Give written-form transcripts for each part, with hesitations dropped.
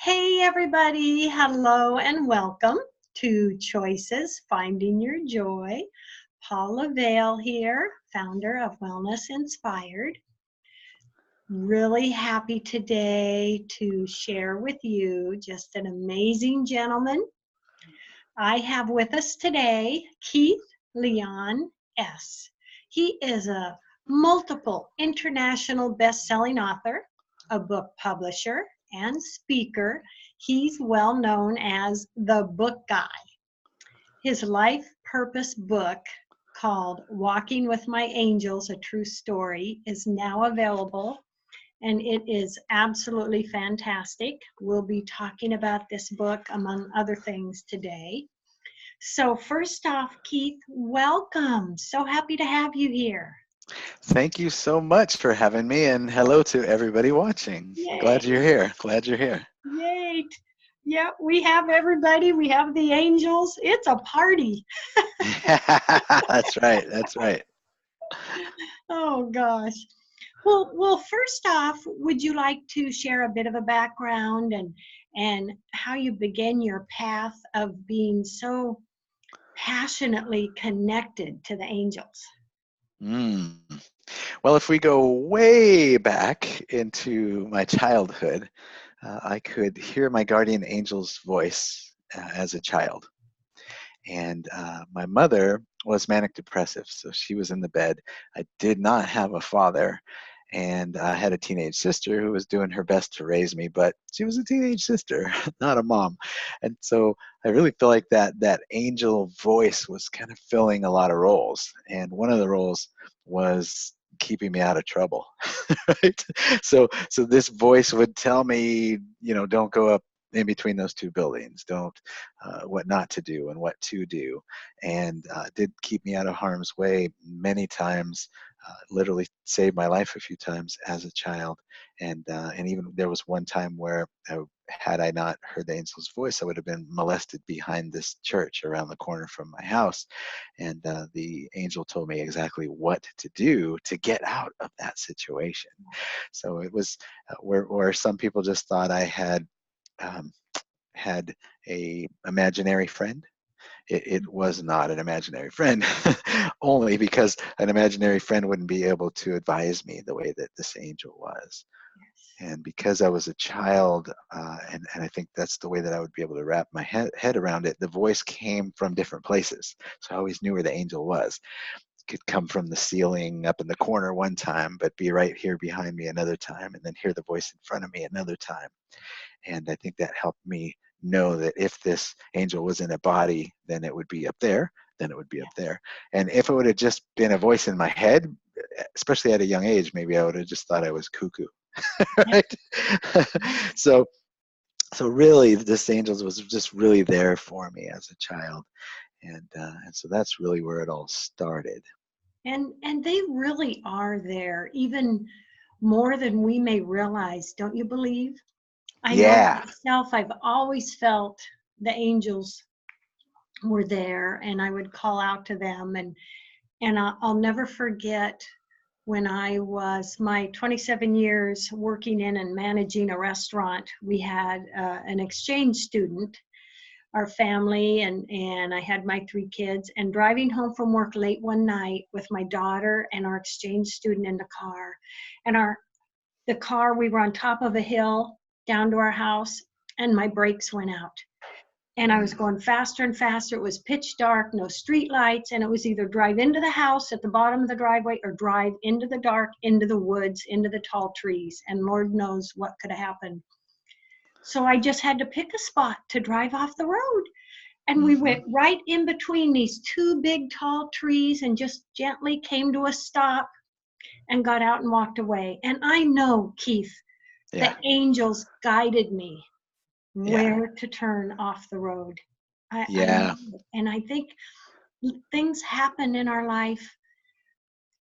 Hey, everybody. Hello and welcome to Choices Finding Your Joy. Paula Vail here, founder of Wellness Inspired. Really happy today to share with you just an amazing gentleman. I have with us today Keith Leon S. He is a multiple international best-selling author, a book publisher, and speaker. He's well known as the Book Guy. His life purpose book called Walking with My Angels, A True Story is now available, and it is absolutely fantastic. We'll be talking about this book among other things today. So first off, Keith, welcome. So happy to have you here. Thank you so much for having me, and hello to everybody watching. Glad Yay. you're here. Glad you're here. Yay. Yeah, we have everybody. We have the angels. It's a party. That's right. That's right. Oh, gosh. Well, first off, would you like to share a bit of a background and how you began your path of being so passionately connected to the angels? Mm. Well, if we go way back into my childhood, I could hear my guardian angel's voice as a child. And my mother was manic depressive, so she was in the bed. I did not have a father, and I had a teenage sister who was doing her best to raise me, but she was a teenage sister, not a mom. And so I really feel like that angel voice was kind of filling a lot of roles, and one of the roles was keeping me out of trouble. Right? So this voice would tell me, don't go up in between those two buildings, don't what not to do and what to do, and did keep me out of harm's way many times. Literally saved my life a few times as a child, and even there was one time where had I not heard the angel's voice, I would have been molested behind this church around the corner from my house, and the angel told me exactly what to do to get out of that situation. So it was where some people just thought I um, had a imaginary friend. It was not an imaginary friend, only because an imaginary friend wouldn't be able to advise me the way that this angel was. And because I was a child, and I think that's the way that I would be able to wrap my head around it, the voice came from different places. So I always knew where the angel was. It could come from the ceiling up in the corner one time, but be right here behind me another time, and then hear the voice in front of me another time. And I think that helped me know that if this angel was in a body, then it would be up there, then it would be up there. And if it would have just been a voice in my head, especially at a young age, maybe I would have just thought I was cuckoo. Right? so really this angel was just really there for me as a child. And so that's really where it all started. And they really are there, even more than we may realize, don't you believe? I know Yeah. myself, I've always felt the angels were there, and I would call out to them, and I'll never forget when I was my 27 years working in and managing a restaurant. We had an exchange student, our family, and I had my 3 kids, and driving home from work late one night with my daughter and our exchange student in the car, and the car, we were on top of a hill down to our house, and my brakes went out. And I was going faster and faster. It was pitch dark, no street lights, and it was either drive into the house at the bottom of the driveway or drive into the dark, into the woods, into the tall trees, and Lord knows what could have happened. So I just had to pick a spot to drive off the road. And we went right in between these 2 big tall trees and just gently came to a stop and got out and walked away. And I know, Keith, Yeah. the angels guided me Yeah. where to turn off the road. I Yeah. know. And I think things happen in our life,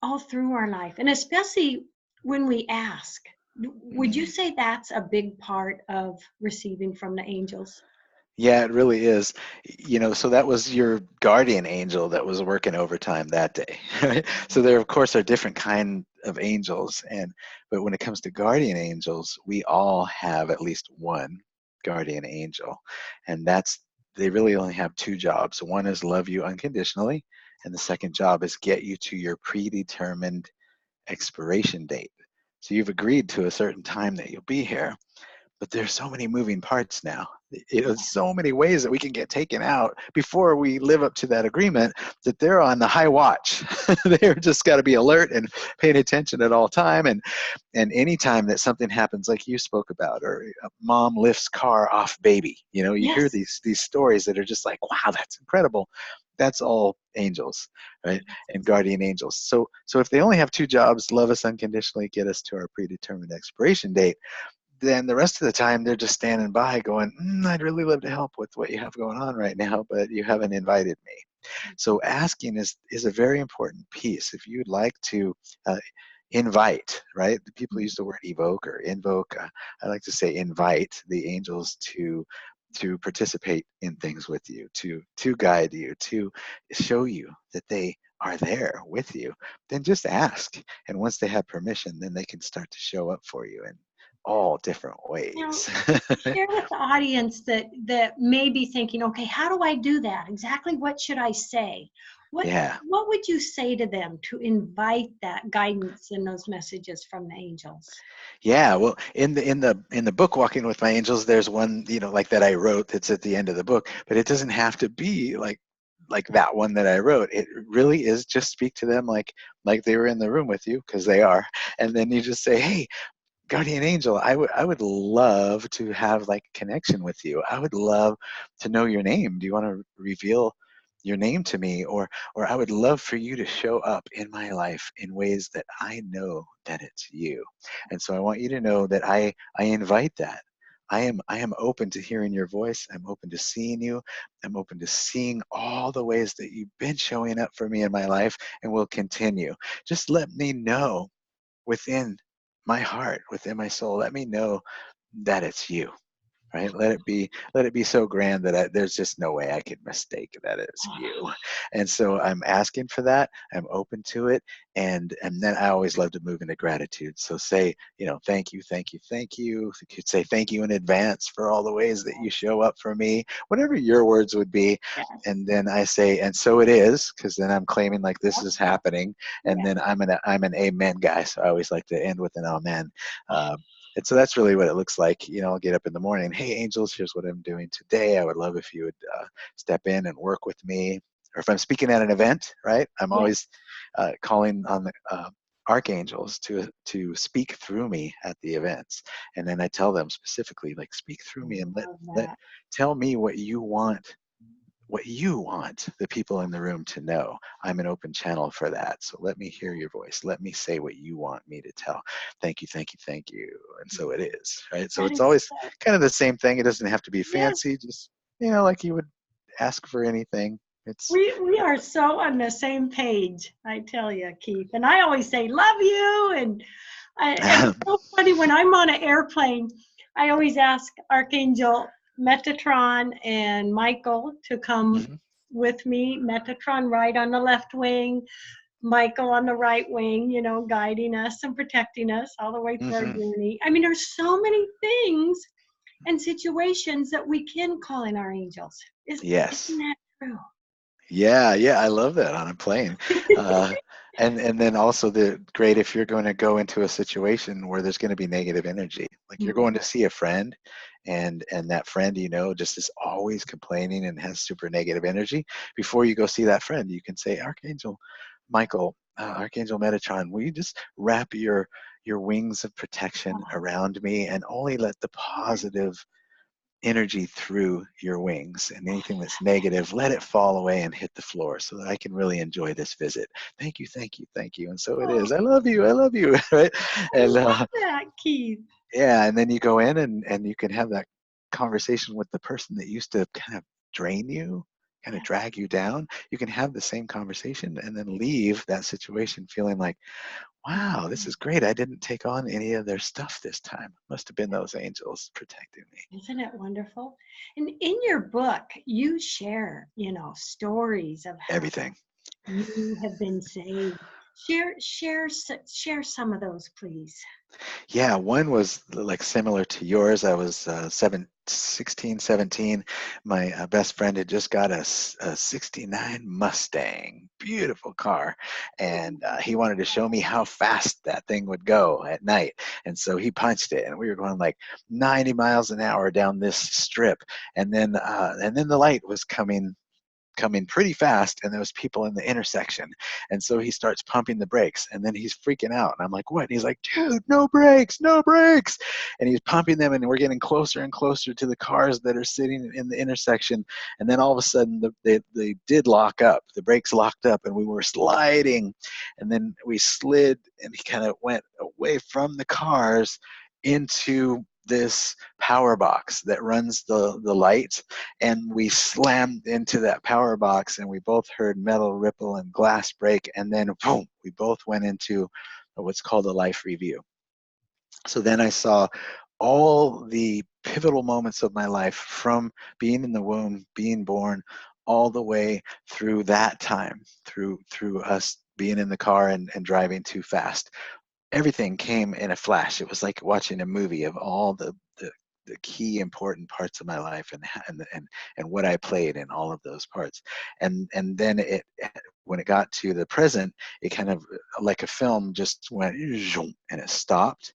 all through our life, and especially when we ask. Would you say that's a big part of receiving from the angels? Yeah, it really is. So that was your guardian angel that was working overtime that day, right? So there, of course, are different kind of angels, but when it comes to guardian angels, we all have at least one guardian angel. And they really only have two jobs. One is love you unconditionally, and the second job is get you to your predetermined expiration date. So you've agreed to a certain time that you'll be here, but there's so many moving parts now. So many ways that we can get taken out before we live up to that agreement, that they're on the high watch. They're just got to be alert and paying attention at all time. And anytime that something happens, like you spoke about, or a mom lifts car off baby, you hear Yes. these stories that are just like, wow, that's incredible. That's all angels, right? And guardian angels. So if they only have two jobs, love us unconditionally, get us to our predetermined expiration date, then the rest of the time they're just standing by going, I'd really love to help with what you have going on right now, but you haven't invited me. So asking is a very important piece. If you'd like to invite, right? People use the word evoke or invoke. I like to say invite the angels to participate in things with you, to guide you, to show you that they are there with you. Then just ask, and once they have permission, then they can start to show up for you in all different Now, ways. share with the audience that may be thinking, okay, how do I do that? Exactly what should I say? What Yeah. what would you say to them to invite that guidance and those messages from the angels? Yeah, well, in the book Walking with My Angels, there's one, like that I wrote that's at the end of the book, but it doesn't have to be like that one that I wrote. It really is just speak to them like they were in the room with you, because they are. And then you just say, "Hey, guardian angel, I would love to have like a connection with you. I would love to know your name. Do you want to reveal your name to me, or I would love for you to show up in my life in ways that I know that it's you. And so I want you to know that I invite that. I am open to hearing your voice. I'm open to seeing you. I'm open to seeing all the ways that you've been showing up for me in my life and will continue. Just let me know within my heart, within my soul, let me know that it's you, right? Let it be so grand that there's just no way I could mistake that it's you. And so I'm asking for that. I'm open to it. And then I always love to move into gratitude. So say, thank you, thank you, thank you. You could say thank you in advance for all the ways that you show up for me, whatever your words would be. Yes. And then I say, and so it is, because then I'm claiming like this is happening. And Yeah. then I'm an amen guy. So I always like to end with an amen. And so that's really what it looks like. I'll get up in the morning. Hey, angels, here's what I'm doing today. I would love if you would step in and work with me. Or if I'm speaking at an event, right? I'm Yeah. always calling on the archangels to speak through me at the events. And then I tell them specifically, like, speak through me and Love let that. tell me what you want the people in the room to know. I'm an open channel for that. So let me hear your voice. Let me say what you want me to tell. Thank you, thank you, thank you. And so it is, right? So That it's is always kind of the same thing. It doesn't have to be yes. fancy, just, like you would ask for anything. It's We are so on the same page, I tell you, Keith. And I always say, love you. And it's so funny when I'm on an airplane, I always ask Archangel Metatron and Michael to come Mhm, with me. Metatron right on the left wing, Michael on the right wing, guiding us and protecting us all the way through our mhm. journey. I mean, there's so many things and situations that we can call in our angels. Isn't Yes. that true? Yeah, yeah, I love that on a plane. Uh, and then also the great if you're going to go into a situation where there's going to be negative energy, like you're going to see a friend, and that friend just is always complaining and has super negative energy. Before you go see that friend, you can say, Archangel Michael, Archangel Metatron, will you just wrap your wings of protection around me and only let the positive energy through your wings, and anything that's negative, let it fall away and hit the floor so that I can really enjoy this visit. Thank you, thank you, thank you. And so it Oh, is. I love you, right? I And love that, Keith. yeah, and then you go in and you can have that conversation with the person that used to kind of drain you, kind of drag you down. You can have the same conversation and then leave that situation feeling like, wow, this is great. I didn't take on any of their stuff this time. Must have been those angels protecting me. Isn't it wonderful? And in your book, you share, stories of how Everything. you have been saved. Share some of those, please. Yeah, one was like similar to yours. I was 16, 17. My best friend had just got a 69 Mustang, beautiful car. And he wanted to show me how fast that thing would go at night. And so he punched it, and we were going like 90 miles an hour down this strip. And then the light was coming pretty fast, and there was people in the intersection, and so he starts pumping the brakes, and then he's freaking out, and I'm like, what? And he's like, dude, no brakes, no brakes. And he's pumping them, and we're getting closer and closer to the cars that are sitting in the intersection. And then all of a sudden they did lock up, the brakes locked up, and we were sliding, and then we slid, and he kind of went away from the cars into this power box that runs the light, and we slammed into that power box, and we both heard metal ripple and glass break, and then boom, we both went into what's called a life review. So then I saw all the pivotal moments of my life, from being in the womb, being born, all the way through that time, through us being in the car and driving too fast. Everything came in a flash. It was like watching a movie of all the key important parts of my life, and what I played in all of those parts. And then when it got to the present, it kind of like a film just went and it stopped,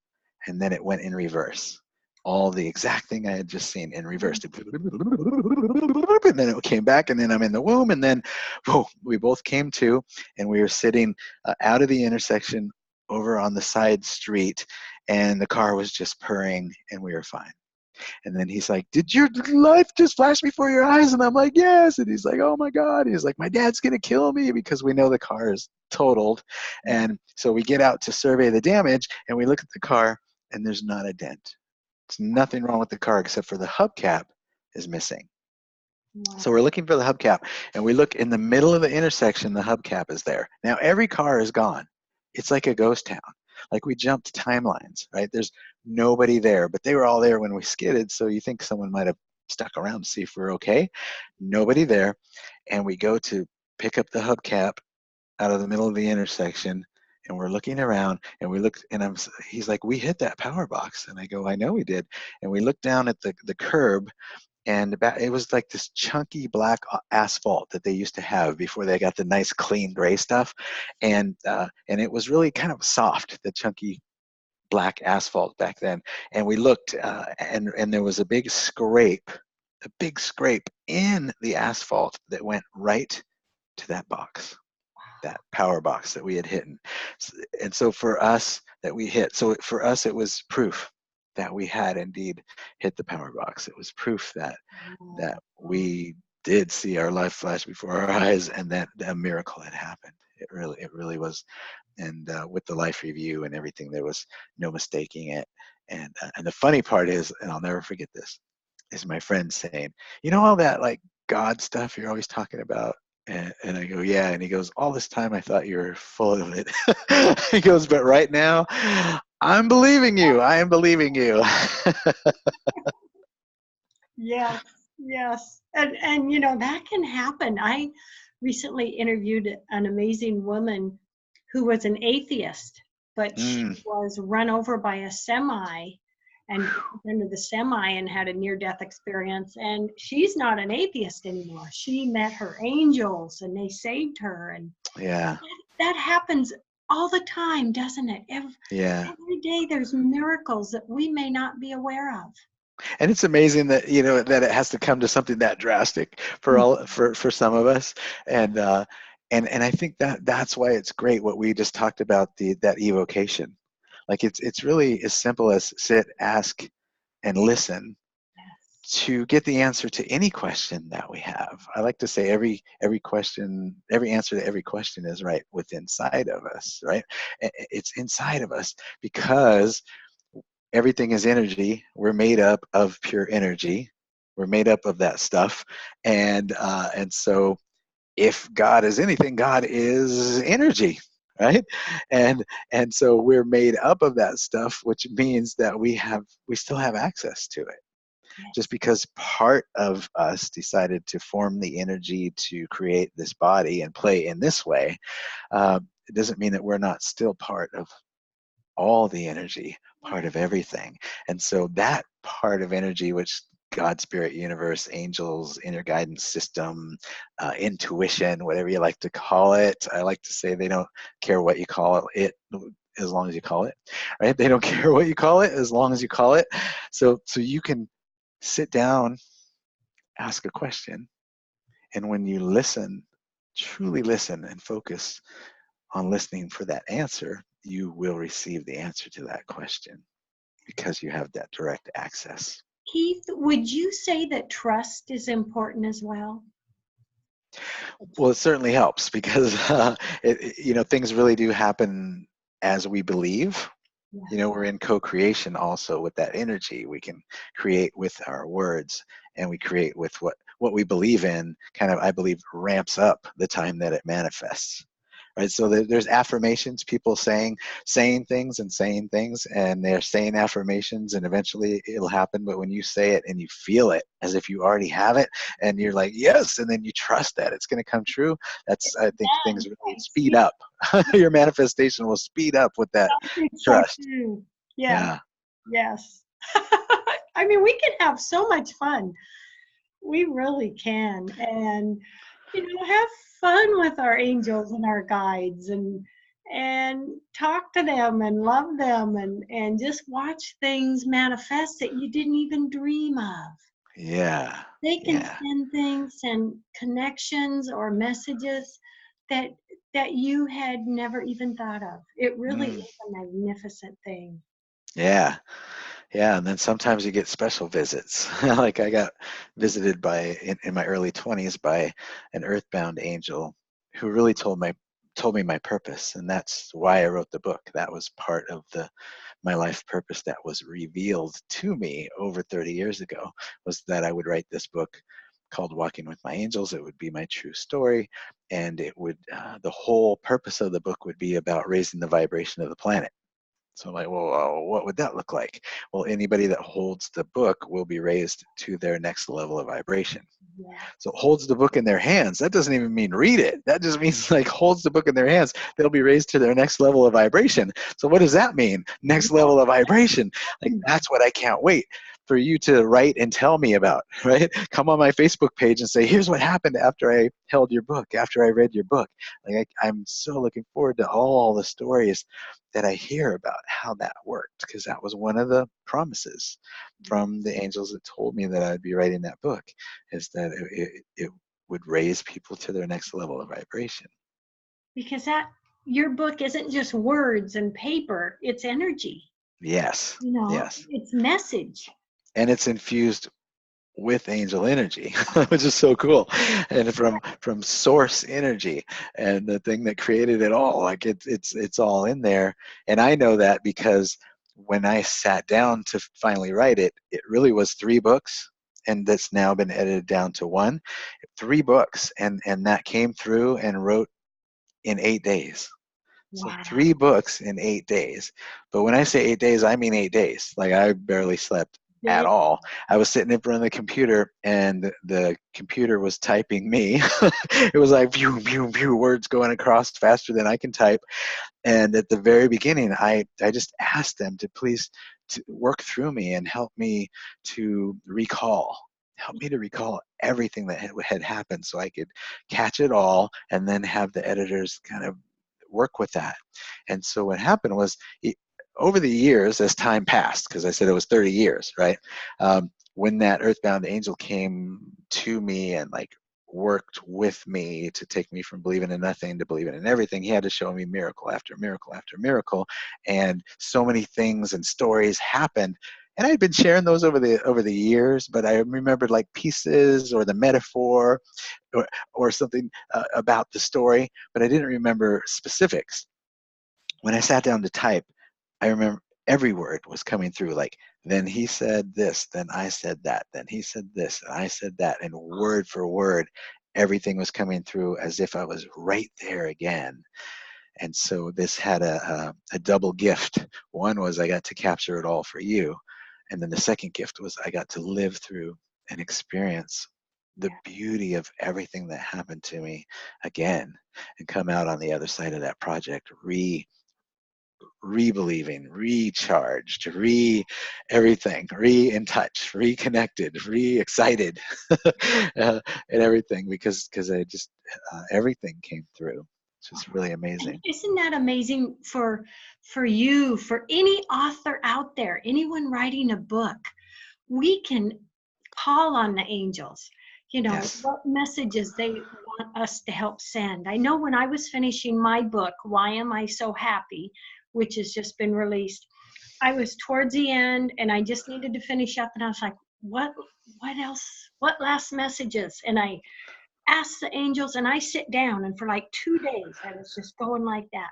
and then it went in reverse. All the exact thing I had just seen in reverse. And then it came back, and then I'm in the womb, and then whoa, we both came to, and we were sitting out of the intersection over on the side street, and the car was just purring, and we were fine. And then he's like, did your life just flash before your eyes? And I'm like, yes. And he's like, oh my God. He's like, my dad's going to kill me, because we know the car is totaled. And so we get out to survey the damage, and we look at the car, and there's not a dent. There's nothing wrong with the car except for the hubcap is missing. Wow. So we're looking for the hubcap, and we look in the middle of the intersection, the hubcap is there. Now every car is gone. It's like a ghost town. Like we jumped timelines, right? There's nobody there, but they were all there when we skidded, so you think someone might have stuck around to see if we're okay. Nobody there. And we go to pick up the hubcap out of the middle of the intersection, and we're looking around, and we look, and he's like, we hit that power box. And I go, I know we did. And we look down at the curb, and it was like this chunky black asphalt that they used to have before they got the nice clean gray stuff, and it was really kind of soft, the chunky black asphalt back then. And we looked, and there was a big scrape in the asphalt that went right to that box, that power box that we had hit. And so for us, that we hit, so for us it was proof that we had indeed hit the power box. It was proof that we did see our life flash before our eyes, and that a miracle had happened. It really was. And with the life review and everything, there was no mistaking it. And the funny part is, and I'll never forget this, is my friend saying, you know, all that like God stuff you're always talking about. And I go, yeah. And he goes, all this time I thought you were full of it. He goes, but right now, I'm believing you. I am believing you. Yes, yes. And you know, that can happen. I recently interviewed an amazing woman who was an atheist, but she Mm. was run over by a semi and into the semi and had a near-death experience. And she's not an atheist anymore. She met her angels, and they saved her. And Yeah. that happens all the time, doesn't it? Yeah. Every day there's miracles that we may not be aware of. And it's amazing that, you know, that it has to come to something that drastic for some of us. And I think that's why it's great what we just talked about, that evocation. Like it's really as simple as sit, ask, and listen to get the answer to any question that we have. I like to say every question, every answer to every question is right within inside of us, right? It's inside of us, because everything is energy. We're made up of pure energy. We're made up of that stuff. And so if God is anything, God is energy, right? And so we're made up of that stuff, which means that we still have access to it. Just because part of us decided to form the energy to create this body and play in this way, it doesn't mean that we're not still part of all the energy, part of everything. And so that part of energy, which God, spirit, universe, angels, inner guidance system, intuition, whatever you like to call it. I like to say they don't care what you call it, as long as you call it, right? They don't care what you call it as long as you call it. So you can sit down, ask a question, and when you listen, truly listen and focus on listening for that answer, you will receive the answer to that question because you have that direct access. Keith, would you say that trust is important as well? Well, it certainly helps because things really do happen as we believe. Yeah. We're in co-creation also with that energy. We can create with our words, and we create with what we believe in. Kind of, I believe, ramps up the time that it manifests. Right, so there's affirmations, people saying things, and they're saying affirmations, and eventually it'll happen. But when you say it and you feel it as if you already have it, and you're like, yes, and then you trust that it's going to come true, that's, I think, things really speed up. Your manifestation will speed up with that So trust. true. Yeah. Yeah. Yes. I mean, we can have so much fun. We really can. And, have fun with our angels and our guides and talk to them and love them and just watch things manifest that you didn't even dream of. Yeah. They can Yeah. send things and connections or messages that you had never even thought of. It really Mm. is a magnificent thing. Yeah. Yeah, and then sometimes you get special visits. Like I got visited in my early 20s by an earthbound angel who really told me my purpose, and that's why I wrote the book. That was part of my life purpose that was revealed to me over 30 years ago, was that I would write this book called Walking with My Angels. It would be my true story, and it would the whole purpose of the book would be about raising the vibration of the planet. So I'm like, well, what would that look like? Well, anybody that holds the book will be raised to their next level of vibration. Yeah. So holds the book in their hands. That doesn't even mean read it. That just means like holds the book in their hands. They'll be raised to their next level of vibration. So what does that mean? Next level of vibration. Like that's what I can't wait for you to write and tell me about, right? Come on my Facebook page and say, here's what happened after I held your book, after I read your book. Like I'm so looking forward to all the stories that I hear about how that worked, because that was one of the promises from the angels that told me that I'd be writing that book, is that it would raise people to their next level of vibration. Because your book isn't just words and paper, it's energy. Yes, yes. It's message. And it's infused with angel energy, which is so cool, and from source energy, and the thing that created it all. Like it's all in there, and I know that because when I sat down to finally write it, it really was 3 books, and that's now been edited down to 1. 3 books, and that came through and wrote in 8 days. So Wow. 3 books in 8 days. But when I say 8 days, I mean 8 days. Like I barely slept at all. I was sitting in front of the computer, and the computer was typing me. It was like view, view, view, words going across faster than I can type. And at the very beginning, I just asked them to please to work through me and help me to recall. Help me to recall everything that had happened so I could catch it all and then have the editors kind of work with that. And so what happened was, over the years, as time passed, because I said it was 30 years, right? When that earthbound angel came to me and like worked with me to take me from believing in nothing to believing in everything, he had to show me miracle after miracle after miracle, and so many things and stories happened. And I'd been sharing those over the years, but I remembered like pieces or the metaphor or something about the story, but I didn't remember specifics. When I sat down to type, I remember every word was coming through, like, then he said this, then I said that, then he said this, and I said that, and word for word, everything was coming through as if I was right there again. And so this had a double gift. One was I got to capture it all for you. And then the second gift was I got to live through and experience the Yeah. beauty of everything that happened to me again, and come out on the other side of that project re-believing, recharged, everything, in touch, reconnected, re-excited, and everything, because I just everything came through, which is really And amazing. isn't that amazing for you, for any author out there, anyone writing a book? We can call on the angels, Yes. what messages they want us to help send. I know when I was finishing my book, Why Am I So Happy, which has just been released, I was towards the end and I just needed to finish up, and I was like, what else? What last messages? And I asked the angels, and I sit down, and for like 2 days I was just going like that.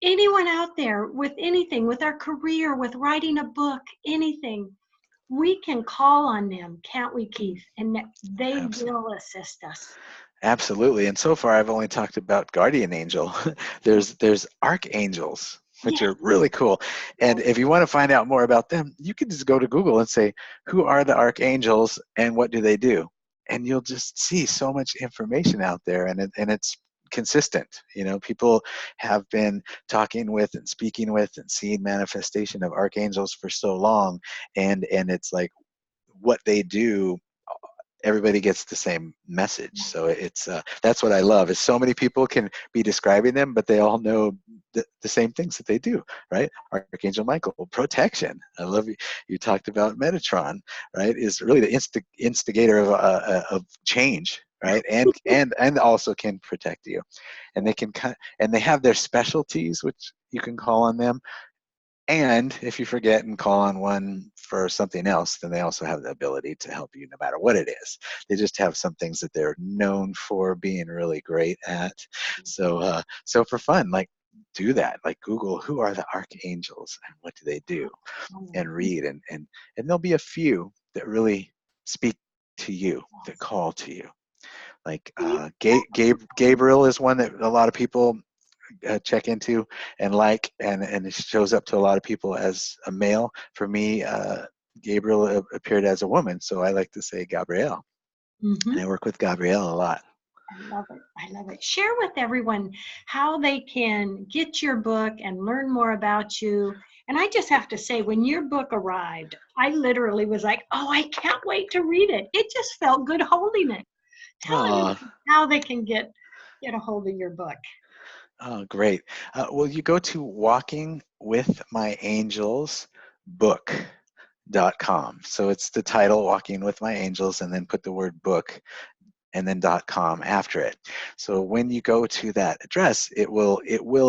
Anyone out there with anything, with our career, with writing a book, anything, we can call on them, can't we, Keith? And they Absolutely. will assist us. Absolutely. And so far, I've only talked about guardian angel. There's archangels, which Yes. are really cool. And if you want to find out more about them, you can just go to Google and say, "Who are the archangels and what do they do?" And you'll just see so much information out there, and it's consistent. People have been talking with and speaking with and seeing manifestation of archangels for so long, and it's like what they do, everybody gets the same message. So it's that's what I love, is so many people can be describing them, but they all know the same things that they do, right? Archangel Michael, protection. I love you. You talked about Metatron, right? Is really the instigator of change, right? And also can protect you, and they can and they have their specialties, which you can call on them. And if you forget and call on one for something else, then they also have the ability to help you no matter what it is. They just have some things that they're known for being really great at. So for fun, like, do that. Like, Google, who are the archangels and what do they do? And read, and there'll be a few that really speak to you, that call to you. Like Gabriel is one that a lot of people check into and and it shows up to a lot of people as a male. For me, Gabriel appeared as a woman, so I like to say Gabrielle. Mm-hmm. And I work with Gabrielle a lot. I love it. I love it. Share with everyone how they can get your book and learn more about you. And I just have to say, when your book arrived, I literally was like, oh, I can't wait to read it. It just felt good holding it. Tell Oh, everyone how they can get a hold of your book. oh, great. Well, you go to walkingwithmyangelsbook.com. So it's the title, Walking with My Angels, and then put the word book and then .com after it. So when you go to that address, it will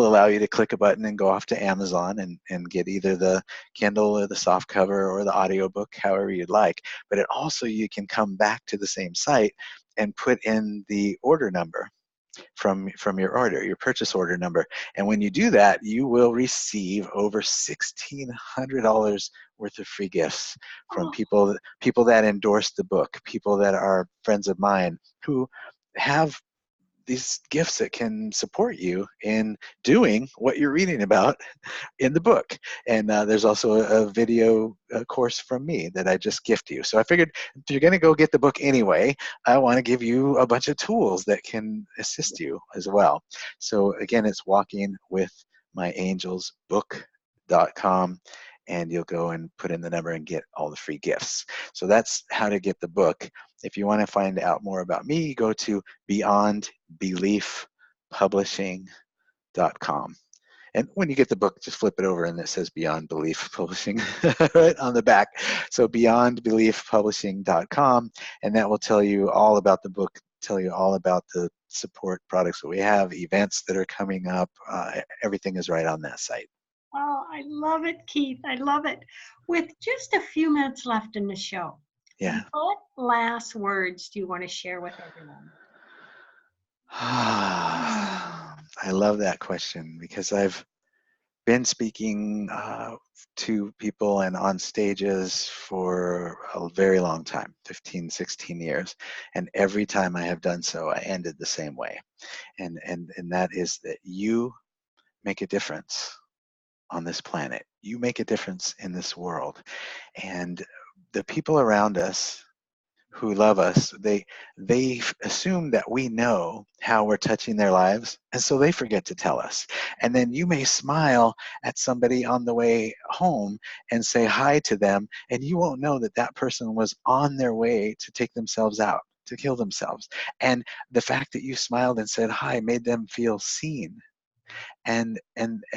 allow you to click a button and go off to Amazon and get either the Kindle or the soft cover or the audiobook, however you'd like. But it also, you can come back to the same site and put in the order number from your order, your purchase order number. And when you do that, you will receive over $1,600 worth of free gifts from Oh, people that endorse the book, people that are friends of mine who have these gifts that can support you in doing what you're reading about in the book. And there's also a video course from me that I just gift you. So I figured, if you're going to go get the book anyway, I want to give you a bunch of tools that can assist you as well. So again, it's walkingwithmyangelsbook.com, and you'll go and put in the number and get all the free gifts. So that's how to get the book. If you want to find out more about me, go to beyondbeliefpublishing.com. And when you get the book, just flip it over and it says Beyond Belief Publishing right on the back. So beyondbeliefpublishing.com, and that will tell you all about the book, tell you all about the support products that we have, events that are coming up. Everything is right on that site. oh, I love it, Keith. I love it. With just a few minutes left in the show, Yeah. what last words do you want to share with everyone? I love that question, because I've been speaking to people and on stages for a very long time, 15, 16 years. And every time I have done so, I ended the same way. And that is that you make a difference on this planet. You make a difference in this world. And the people around us, who love us, they assume that we know how we're touching their lives, and so they forget to tell us. And then you may smile at somebody on the way home and say hi to them, and you won't know that that person was on their way to take themselves out, to kill themselves. And the fact that you smiled and said hi made them feel seen. And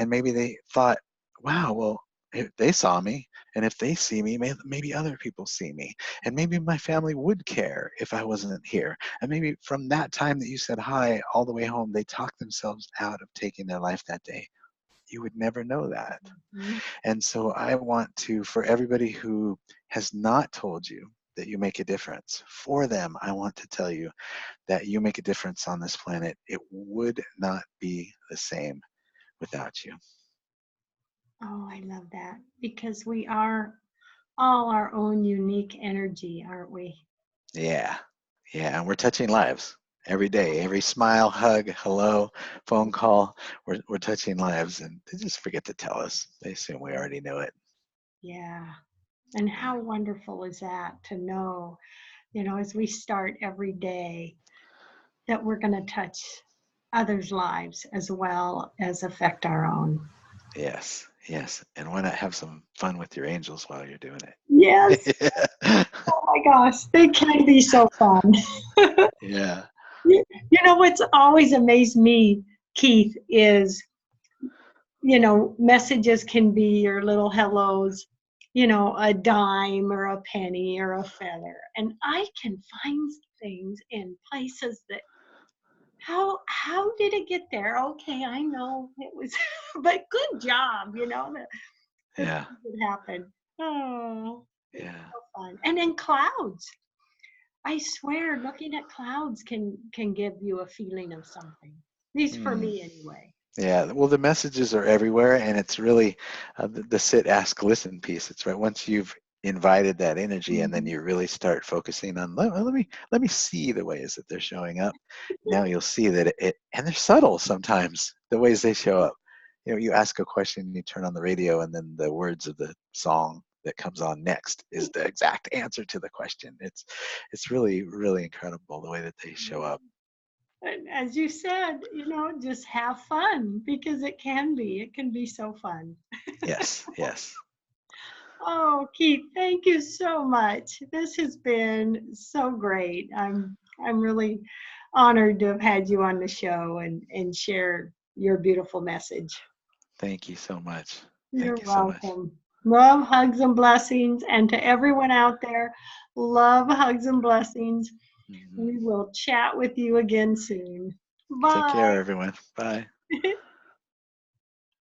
maybe they thought, wow, well, if they saw me, and if they see me, maybe other people see me, and maybe my family would care if I wasn't here. And maybe from that time that you said hi all the way home, they talked themselves out of taking their life that day. You would never know that. Mhm. And so I want to, for everybody who has not told you that you make a difference, for them, I want to tell you that you make a difference on this planet. It would not be the same without you. Oh, I love that, because we are all our own unique energy, aren't we? Yeah. Yeah. And we're touching lives every day. Every smile, hug, hello, phone call, we're touching lives. And they just forget to tell us. They assume we already know it. Yeah. And Yeah. how wonderful is that to know, as we start every day, that we're going to touch others' lives as well as affect our own. Yes. Yes. And why not have some fun with your angels while you're doing Yes. it? Oh my gosh, they can be so fun. Yeah. What's always amazed me, Keith, is, messages can be your little hellos, a dime or a penny or a feather. And I can find things in places that, how did it get there? Okay, I know it was, but good job, the Yeah. things that happen. Oh, it's Yeah. so fun. And in clouds, I swear, looking at clouds can give you a feeling of something. At least for Mm. me, anyway. Yeah, well, the messages are everywhere, and it's really the sit, ask, listen piece. It's right once you've invited that energy, and then Mhm. you really start focusing on let me see the ways that they're showing up. Now you'll see that and they're subtle sometimes the ways they show up. You ask a question, you turn on the radio, and then the words of the song that comes on next is the exact answer to the question. It's really really incredible the way that they show up. And as you said, just have fun, because it can be so fun. Yes, yes. Oh, Keith, thank you so much. This has been so great. I'm really honored to have had you on the show and share your beautiful message. Thank you so much. You're Thank you so much. welcome. Love, hugs, and blessings. And to everyone out there, love, hugs, and blessings. Mhm. We will chat with you again soon. Take care, Bye. everyone. Bye.